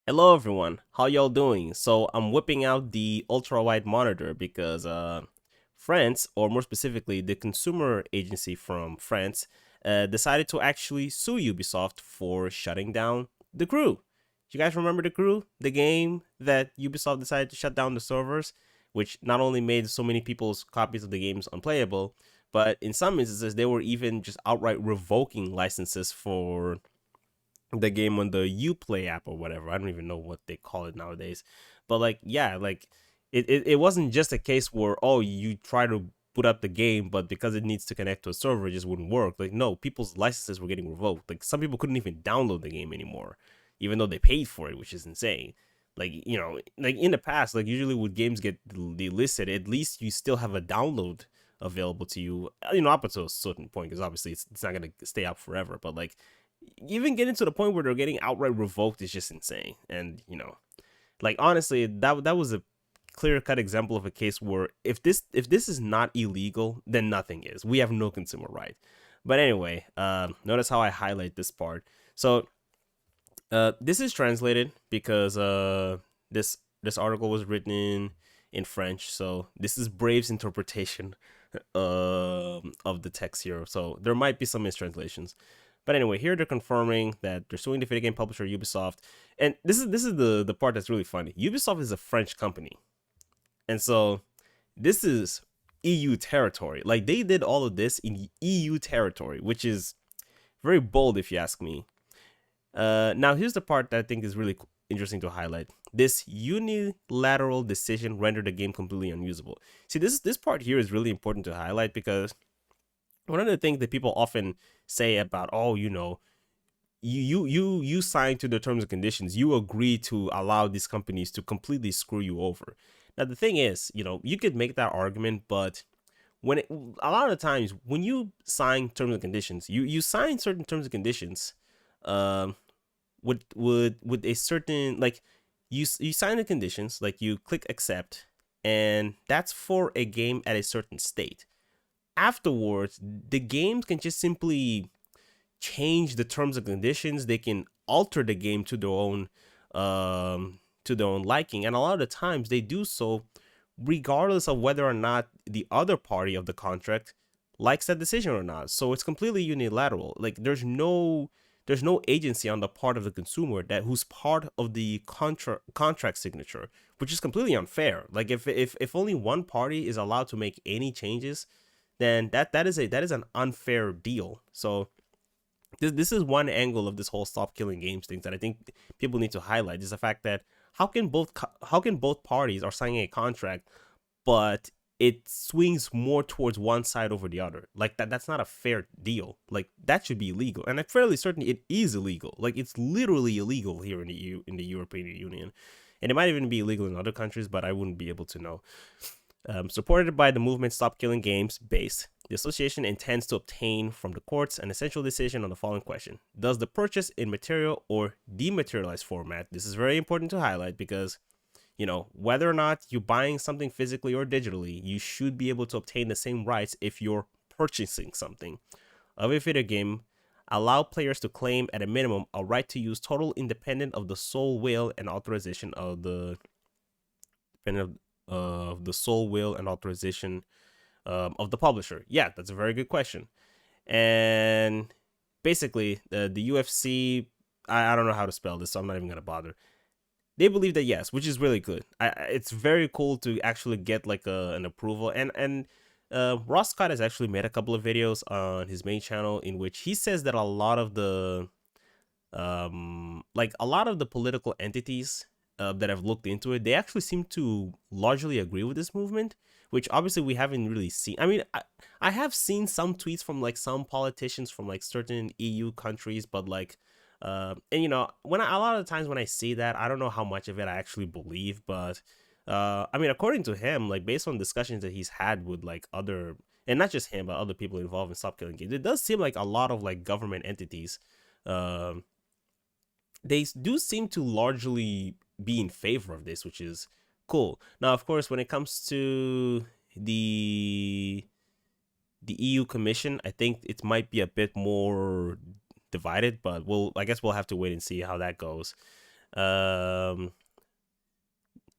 Hello everyone, how y'all doing? So I'm whipping out the ultra wide monitor because France, or more specifically the consumer agency from France, decided to actually sue Ubisoft for shutting down The Crew. You guys remember The Crew, the game that Ubisoft decided to shut down the servers, which not only made so many people's copies of the games unplayable, but in some instances they were even just outright revoking licenses for the game on the Uplay app or whatever. I don't even know what they call it nowadays. But like, yeah, like it wasn't just a case where, oh, you try to put up the game, but because it needs to connect to a server, it just wouldn't work. Like, no, people's licenses were getting revoked. Like, some people couldn't even download the game anymore, even though they paid for it, which is insane. Like, like in the past, like usually when games get delisted, at least you still have a download available to you, up until a certain point, because obviously it's not going to stay up forever. But like, even getting to the point where they're getting outright revoked is just insane. And like honestly, that was a clear cut example of a case where if this is not illegal, then nothing is. We have no consumer right. But anyway, notice how I highlight this part. So this is translated because this article was written in French, so this is Brave's interpretation of the text here. So there might be some mistranslations. But anyway, here they're confirming that they're suing the video game publisher Ubisoft, and this is the part that's really funny. Ubisoft is a French company, and so this is EU territory. Like they did all of this in EU territory, which is very bold if you ask me. Now here's the part that I think is really interesting to highlight. This unilateral decision rendered the game completely unusable. See, this part here is really important to highlight because one of the things that people often say about, oh, you signed to the terms and conditions, you agree to allow these companies to completely screw you over. Now the thing is, you could make that argument, but a lot of the times when you sign terms and conditions, you sign certain terms and conditions, um, with a certain, like, you sign the conditions, like you click accept, and that's for a game at a certain state. Afterwards, the games can just simply change the terms and conditions. They can alter the game to their own liking, and a lot of the times they do so regardless of whether or not the other party of the contract likes that decision or not. So it's completely unilateral. Like there's no agency on the part of the consumer that who's part of the contract signature, which is completely unfair. Like if only one party is allowed to make any changes, then that is an unfair deal. So this is one angle of this whole stop killing games thing that I think people need to highlight, is the fact that how can both parties are signing a contract, but it swings more towards one side over the other. Like that's not a fair deal. Like that should be illegal, and I'm fairly certain it is illegal. Like it's literally illegal here in the European Union, and it might even be illegal in other countries, but I wouldn't be able to know. Supported by the movement Stop Killing Games base, the association intends to obtain from the courts an essential decision on the following question: does the purchase in material or dematerialized format? This is very important to highlight because, whether or not you're buying something physically or digitally, you should be able to obtain the same rights if you're purchasing something of a video game. Allow players to claim at a minimum a right to use total independent of the sole will and authorization of the dependent of the sole will and authorization of the publisher. Yeah, that's a very good question. And basically, the UFC, I don't know how to spell this, so I'm not even gonna bother. They believe that yes, which is really good. It's very cool to actually get like an approval. And Ross Scott has actually made a couple of videos on his main channel in which he says that a lot of the like a lot of the political entities that have looked into it, they actually seem to largely agree with this movement, which obviously we haven't really seen. I mean, I have seen some tweets from like some politicians from like certain EU countries, but like, and when a lot of the times when I see that, I don't know how much of it I actually believe, but I mean, according to him, like based on discussions that he's had with like other, and not just him, but other people involved in Stop Killing Games, it does seem like a lot of like government entities, um, they do seem to largely be in favor of this, which is cool. Now, of course, when it comes to the the EU Commission, I think it might be a bit more divided, but I guess we'll have to wait and see how that goes. Um,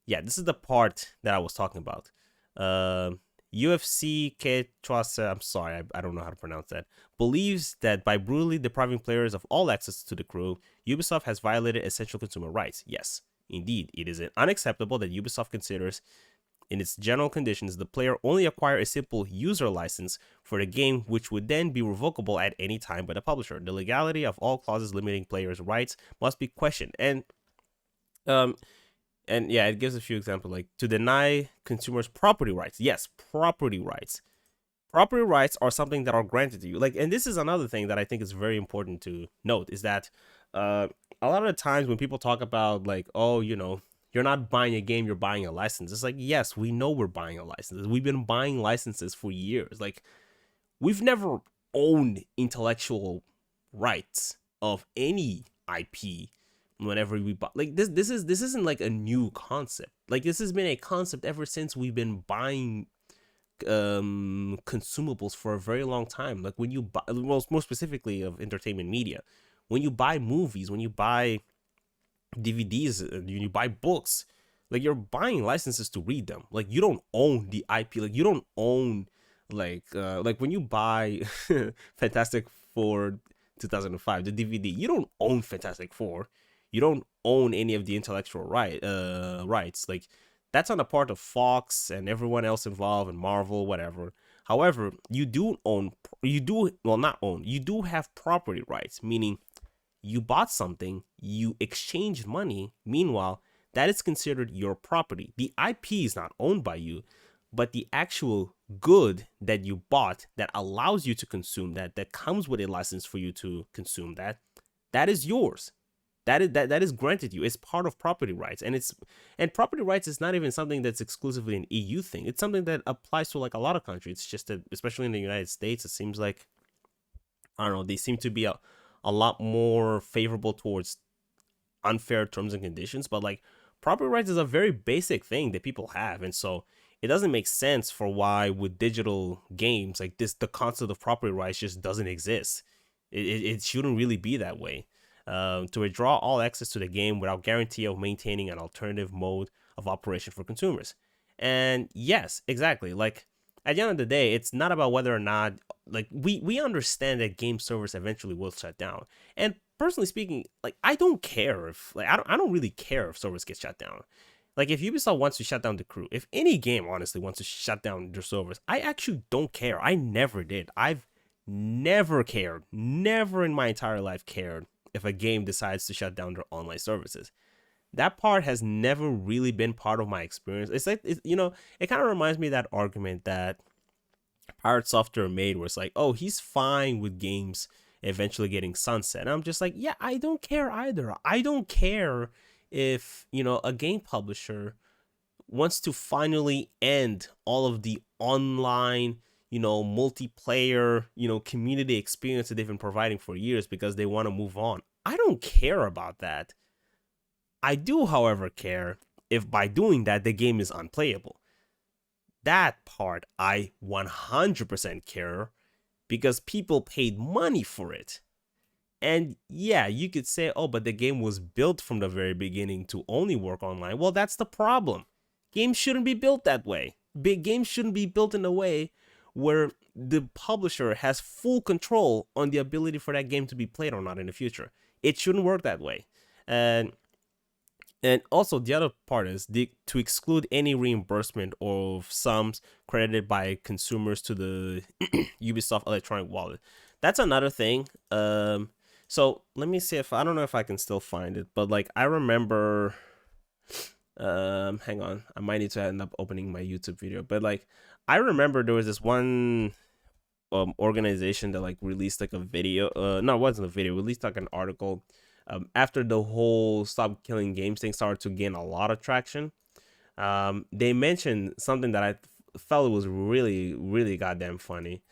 yeah, this is the part that I was talking about. UFC-Que Choisir, I'm sorry, I don't know how to pronounce that, believes that by brutally depriving players of all access to the crew, Ubisoft has violated essential consumer rights. Yes, indeed, it is unacceptable that Ubisoft considers, in its general conditions, the player only acquire a simple user license for the game, which would then be revocable at any time by the publisher. The legality of all clauses limiting players' rights must be questioned. Um, and yeah, it gives a few examples, like to deny consumers property rights. Yes, property rights. Property rights are something that are granted to you. Like, and this is another thing that I think is very important to note is that uh, a lot of the times when people talk about like, oh, you're not buying a game, you're buying a license. It's like, yes, we know we're buying a license. We've been buying licenses for years. Like, we've never owned intellectual rights of any IP whenever we buy. Like, this isn't like a new concept. Like, this has been a concept ever since we've been buying consumables for a very long time. Like, when you buy, well, more specifically of entertainment media, when you buy movies, when you buy DVDs, you buy books, like, you're buying licenses to read them. Like, you don't own the IP. Like, you don't own, like when you buy Fantastic Four 2005, the DVD, you don't own Fantastic Four. You don't own any of the intellectual rights. Like, that's on the part of Fox and everyone else involved, and Marvel, whatever. However, you do have property rights, meaning you bought something, you exchanged money. Meanwhile, that is considered your property. The IP is not owned by you, but the actual good that you bought that allows you to consume that comes with a license for you to consume that is yours. That is granted you. It's part of property rights, and property rights is not even something that's exclusively an EU thing. It's something that applies to like a lot of countries. It's just that, especially in the United States, it seems like, I don't know, they seem to be a lot more favorable towards unfair terms and conditions. But like, property rights is a very basic thing that people have, and so it doesn't make sense for why with digital games like this the concept of property rights just doesn't exist. It shouldn't really be that way. To withdraw all access to the game without guarantee of maintaining an alternative mode of operation for consumers. And yes, exactly. Like, at the end of the day, it's not about whether or not, like, we understand that game servers eventually will shut down. And personally speaking, like, I don't care if, like, I don't really care if servers get shut down. Like, if Ubisoft wants to shut down the crew, if any game honestly wants to shut down their servers, I actually don't care. I never did. I've never cared, never in my entire life cared if a game decides to shut down their online services. That part has never really been part of my experience. It's like, it kind of reminds me of that argument that Pirate Software made, where it's like, oh, he's fine with games eventually getting sunset. And I'm just like, yeah, I don't care either. I don't care if, a game publisher wants to finally end all of the online, multiplayer, community experience that they've been providing for years because they want to move on. I don't care about that. I do, however, care if by doing that the game is unplayable. That part I 100% care because people paid money for it. And yeah, you could say, oh, but the game was built from the very beginning to only work online. Well, that's the problem. Games shouldn't be built that way. Big games shouldn't be built in a way where the publisher has full control on the ability for that game to be played or not in the future. It shouldn't work that way. And also, the other part is to exclude any reimbursement of sums credited by consumers to the Ubisoft electronic wallet. That's another thing. So let me see if I don't know if I can still find it, but like, I remember. Hang on, I might need to end up opening my YouTube video, but like, I remember there was this one organization that like released like a video. No, it wasn't a video. Released like an article. After the whole stop killing games thing started to gain a lot of traction, they mentioned something that I felt was really, really goddamn funny.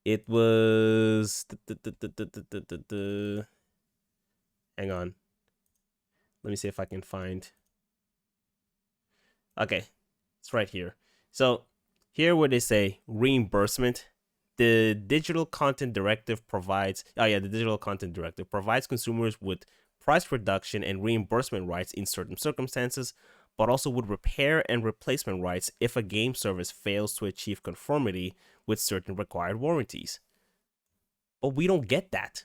It was. Hang on. Let me see if I can find. Okay, it's right here. So here where they say reimbursement, The digital content directive provides oh yeah, the digital content directive provides consumers with price reduction and reimbursement rights in certain circumstances, but also with repair and replacement rights if a game service fails to achieve conformity with certain required warranties. But we don't get that.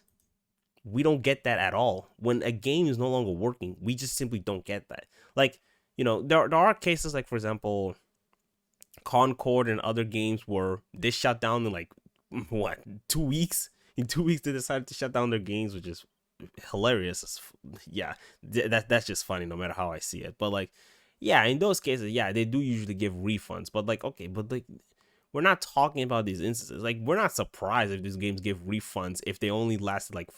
We don't get that at all. When a game is no longer working, we just simply don't get that. Like, there are cases like, for example, Concord and other games where they shut down in like what 2 weeks. In 2 weeks, they decided to shut down their games, which is hilarious. Yeah, that's just funny, no matter how I see it. But like, yeah, in those cases, yeah, they do usually give refunds. But like, okay, but like, we're not talking about these instances. Like, we're not surprised if these games give refunds if they only lasted like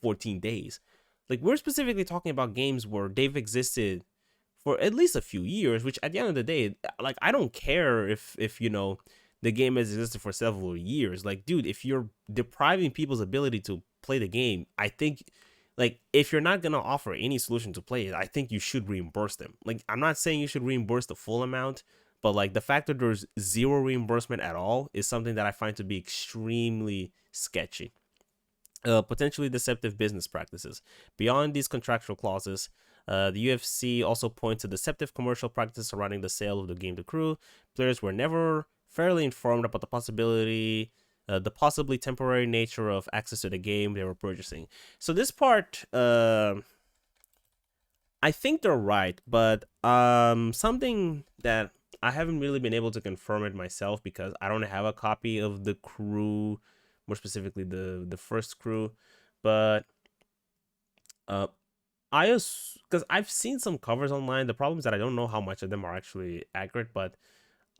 14 days. Like, we're specifically talking about games where they've existed for at least a few years, which at the end of the day, like, I don't care if the game has existed for several years. Like, dude, if you're depriving people's ability to play the game, I think, like, if you're not gonna offer any solution to play it, I think you should reimburse them. Like, I'm not saying you should reimburse the full amount, but like, the fact that there's zero reimbursement at all is something that I find to be extremely sketchy. Potentially deceptive business practices. Beyond these contractual clauses, the UFC also points to deceptive commercial practices surrounding the sale of the game to crew. Players were never fairly informed about the possibly temporary nature of access to the game they were purchasing. So this part, I think they're right, but something that I haven't really been able to confirm it myself because I don't have a copy of the crew, more specifically the first crew, but uh because I've seen some covers online. The problem is that I don't know how much of them are actually accurate, but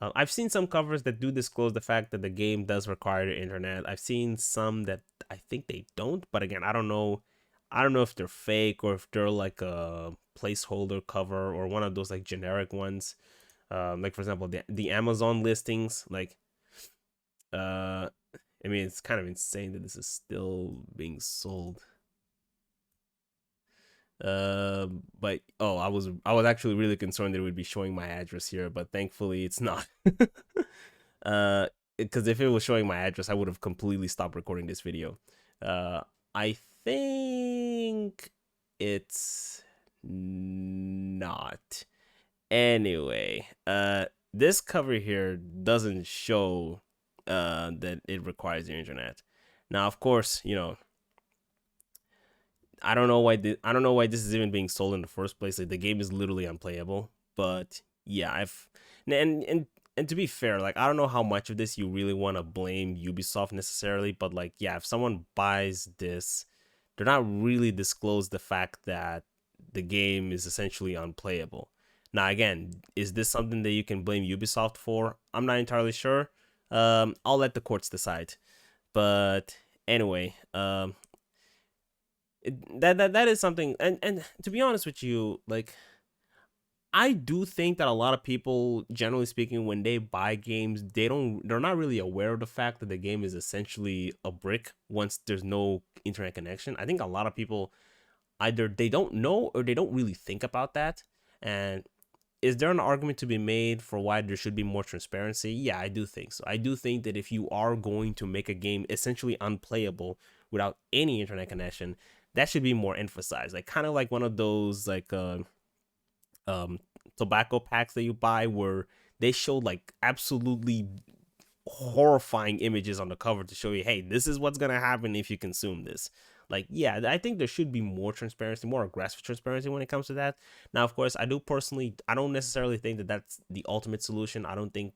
I've seen some covers that do disclose the fact that the game does require the internet. I've seen some that I think they don't, but again, I don't know. I don't know if they're fake or if they're like a placeholder cover or one of those like generic ones. Like, for example, the Amazon listings. Like, uh, I mean, it's kind of insane that this is still being sold. But oh, I was actually really concerned that it would be showing my address here, but thankfully it's not. uh, because if it was showing my address, I would have completely stopped recording this video. I think it's not. Anyway, this cover here doesn't show that it requires the internet. Now, of course, I don't know why this is even being sold in the first place. Like, the game is literally unplayable. But yeah, and to be fair, like, I don't know how much of this you really want to blame Ubisoft necessarily, but like, yeah, if someone buys this, they're not really disclose the fact that the game is essentially unplayable. Now, again, is this something that you can blame Ubisoft for? I'm not entirely sure. I'll let the courts decide. But anyway, that is something, and to be honest with you, like, I do think that a lot of people, generally speaking, when they buy games, they're not really aware of the fact that the game is essentially a brick once there's no internet connection. I think a lot of people either they don't know or they don't really think about that. And is there an argument to be made for why there should be more transparency? Yeah, I do think so. I do think that if you are going to make a game essentially unplayable without any internet connection, that should be more emphasized. Like, kind of like one of those like um tobacco packs that you buy where they show like absolutely horrifying images on the cover to show you, hey, this is what's gonna happen if you consume this. Like, yeah, I think there should be more transparency, more aggressive transparency when it comes to that. Now, of course, I don't necessarily think that that's the ultimate solution. I don't think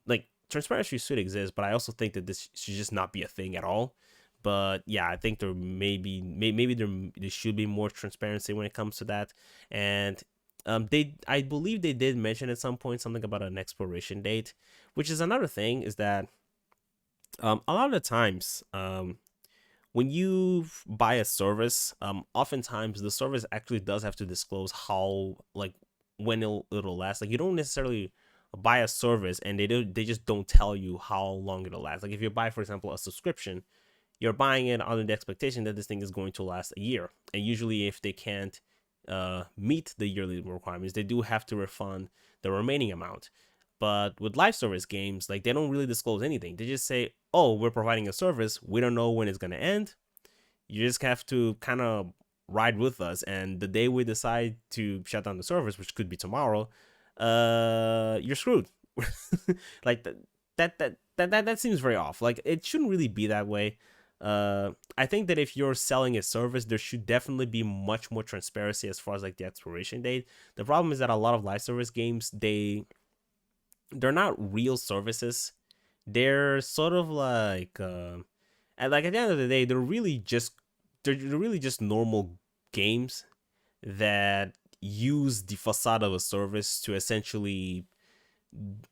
like transparency should exist, but I also think that this should just not be a thing at all. But yeah, I think maybe there should be more transparency when it comes to that. And I believe they did mention at some point something about an expiration date, which is another thing, is that a lot of the times when you buy a service, oftentimes the service actually does have to disclose how, like, when it'll last. Like, you don't necessarily buy a service and they just don't tell you how long it'll last. Like, if you buy, for example, a subscription, you're buying it under the expectation that this thing is going to last a year. And usually, if they can't meet the yearly requirements, they do have to refund the remaining amount. But with live service games, like they don't really disclose anything. They just say, "Oh, we're providing a service. We don't know when it's gonna end. You just have to kind of ride with us. And the day we decide to shut down the service, which could be tomorrow, you're screwed." Like that seems very off. Like it shouldn't really be that way. I think that if you're selling a service, there should definitely be much more transparency as far as like the expiration date. The problem is that a lot of live service games, they're not real services. They're sort of like and like at the end of the day, they're really just normal games that use the facade of a service to essentially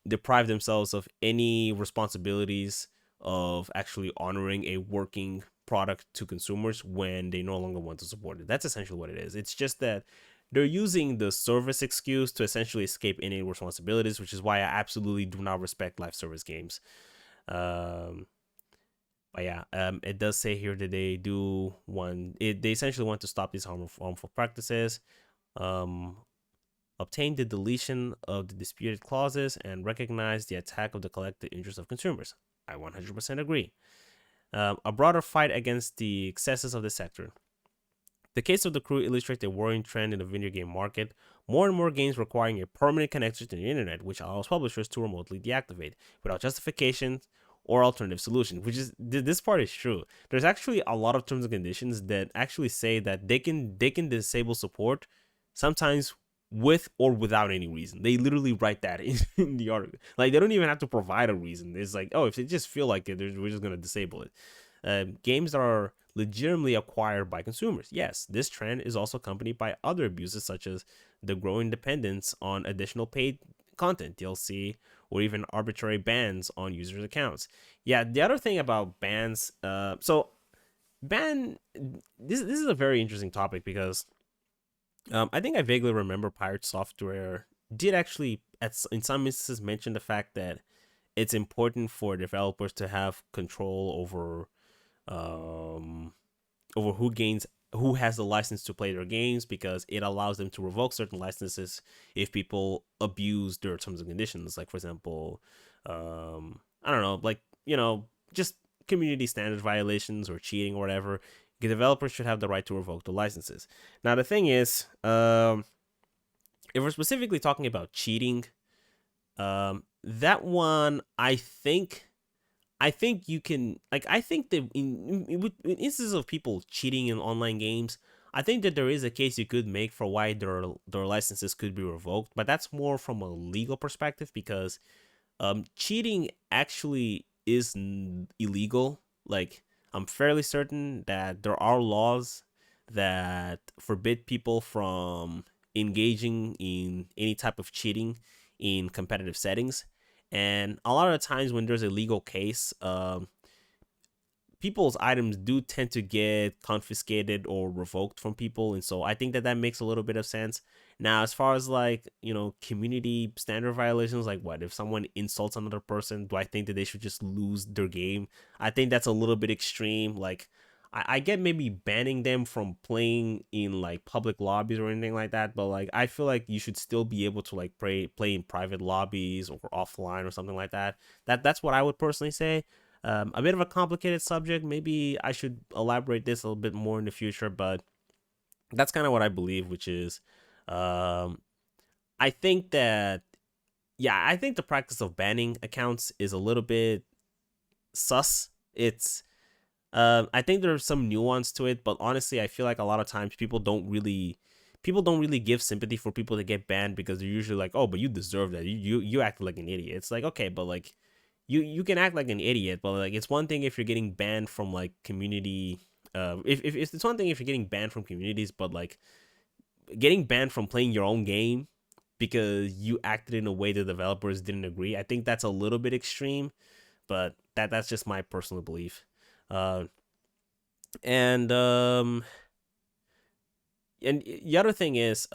deprive themselves of any responsibilities of actually honoring a working product to consumers when they no longer want to support it. That's essentially what it is. It's just that they're using the service excuse to essentially escape any responsibilities, which is why I absolutely do not respect live service games. Um, but yeah, it does say here that they do want it. They essentially want to stop these harmful practices. Um, Obtain the deletion of the disputed clauses, and recognize the attack of the collective interest of consumers. I 100% agree. A broader fight against the excesses of the sector. The case of the crew illustrates a worrying trend in the video game market. More and more games requiring a permanent connection to the internet, which allows publishers to remotely deactivate without justification or alternative solution. Which is this part is true. There's actually a lot of terms and conditions that actually say that they can disable support sometimes with or without any reason. They literally write that in the article. Like they don't even have to provide a reason. It's like, oh, if they just feel like it, we're just gonna disable it. Games that are legitimately acquired by consumers. Yes, this trend is also accompanied by other abuses such as the growing dependence on additional paid content, DLC, or even arbitrary bans on users' accounts. Yeah, the other thing about bans, so ban this is a very interesting topic because I think I vaguely remember Pirate Software did actually, in some instances, mention the fact that it's important for developers to have control um, over who has the license to play their games because it allows them to revoke certain licenses if people abuse their terms and conditions. Like for example, I don't know, like just community standard violations or cheating or whatever. The developers should have the right to revoke the licenses. Now the thing is, if we're specifically talking about cheating, that one I think you can like I think that in instances of people cheating in online games, I think that there is a case you could make for why their licenses could be revoked, but that's more from a legal perspective because cheating actually is illegal. Like I'm fairly certain that there are laws that forbid people from engaging in any type of cheating in competitive settings. And a lot of the times when there's a legal case, people's items do tend to get confiscated or revoked from people, and so I think that makes a little bit of sense. Now as far as like community standard violations, like what if someone insults another person, do I think that they should just lose their game? I think that's a little bit extreme. Like I get maybe banning them from playing in like public lobbies or anything like that, but like I feel like you should still be able to like play in private lobbies or offline or something like that. That's what I would personally say. A bit of a complicated subject. Maybe I should elaborate this a little bit more in the future, but that's kind of what I believe, which is, um, I think that, yeah, I think the practice of banning accounts is a little bit sus. I think there's some nuance to it, but honestly, I feel like a lot of times people don't really give sympathy for people to get banned because they're usually like, oh, but you deserve that. You acted like an idiot. It's like, okay, but like you can act like an idiot, but like it's one thing if you're getting banned from like community. If it's one thing if you're getting banned from communities, but like getting banned from playing your own game because you acted in a way the developers didn't agree. I think that's a little bit extreme, but that's just my personal belief. Uh, and the other thing is,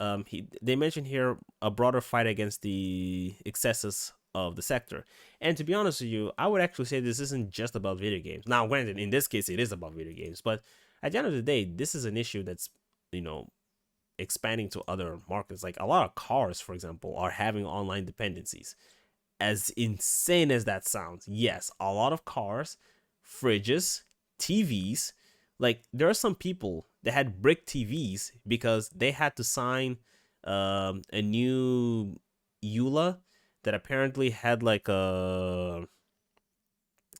they mentioned here a broader fight against the excesses of the sector. And to be honest with you, I would actually say this isn't just about video games. Now, granted, in this case, it is about video games, but at the end of the day, this is an issue that's you know expanding to other markets. Like a lot of cars, for example, are having online dependencies. as insane as that sounds, yes, a lot of cars, fridges, TVs. Like there are some people that had brick TVs because they had to sign a new EULA that apparently had like a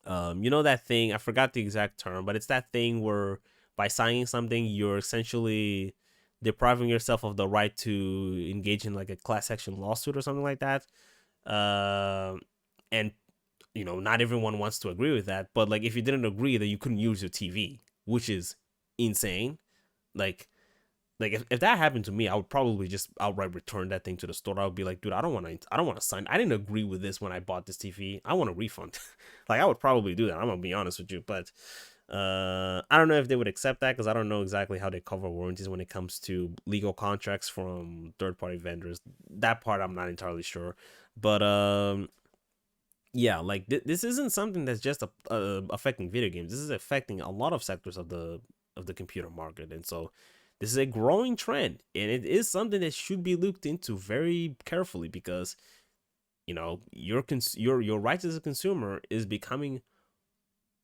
you know that thing, I forgot the exact term, but it's that thing where by signing something you're essentially depriving yourself of the right to engage in like a class action lawsuit or something like that. uh, and not everyone wants to agree with that, but like if you didn't agree that you couldn't use your TV, which is insane. like if that happened to me, I would probably just outright return that thing to the store. I would be like, dude, I don't want to sign. I didn't agree with this when I bought this TV. I want a refund. Like I would probably do that. I'm gonna be honest with you, but I don't know if they would accept that because I don't know exactly how they cover warranties when it comes to legal contracts from third party vendors. That part I'm not entirely sure, but yeah, like this isn't something that's just affecting video games. This is affecting a lot of sectors of the computer market, and so this is a growing trend, and it is something that should be looked into very carefully because your rights as a consumer is becoming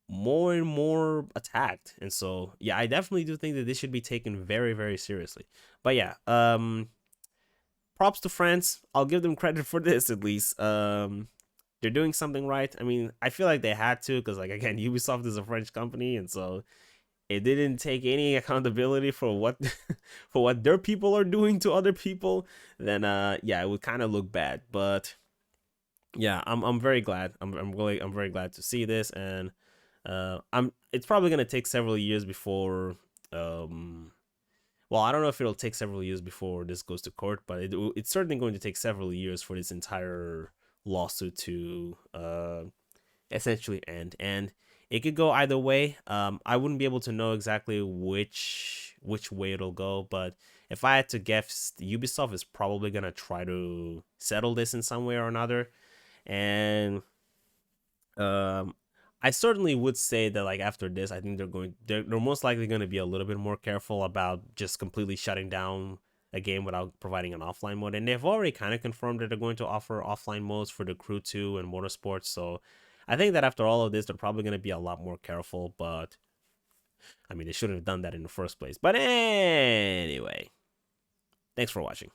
more and more attacked, and so yeah, I definitely do think that this should be taken very very seriously. But yeah, props to France. I'll give them credit for this at least. They're doing something right. I mean, I feel like they had to because, like, again, Ubisoft is a French company, and so it didn't take any accountability for what for what their people are doing to other people. Then, yeah, it would kind of look bad. But yeah, I'm very glad. I'm very glad to see this, and I'm. It's probably gonna take several years before well, I don't know if it'll take several years before this goes to court, but it's certainly going to take several years for this entire lawsuit to essentially end. And it could go either way. I wouldn't be able to know exactly which way it'll go, but if I had to guess, Ubisoft is probably gonna try to settle this in some way or another. And um, I certainly would say that like after this, I think they're most likely going to be a little bit more careful about just completely shutting down a game without providing an offline mode. And they've already kind of confirmed that they're going to offer offline modes for the Crew 2 and Motorsports. So I think that after all of this, they're probably going to be a lot more careful. But I mean, they shouldn't have done that in the first place. But anyway, thanks for watching.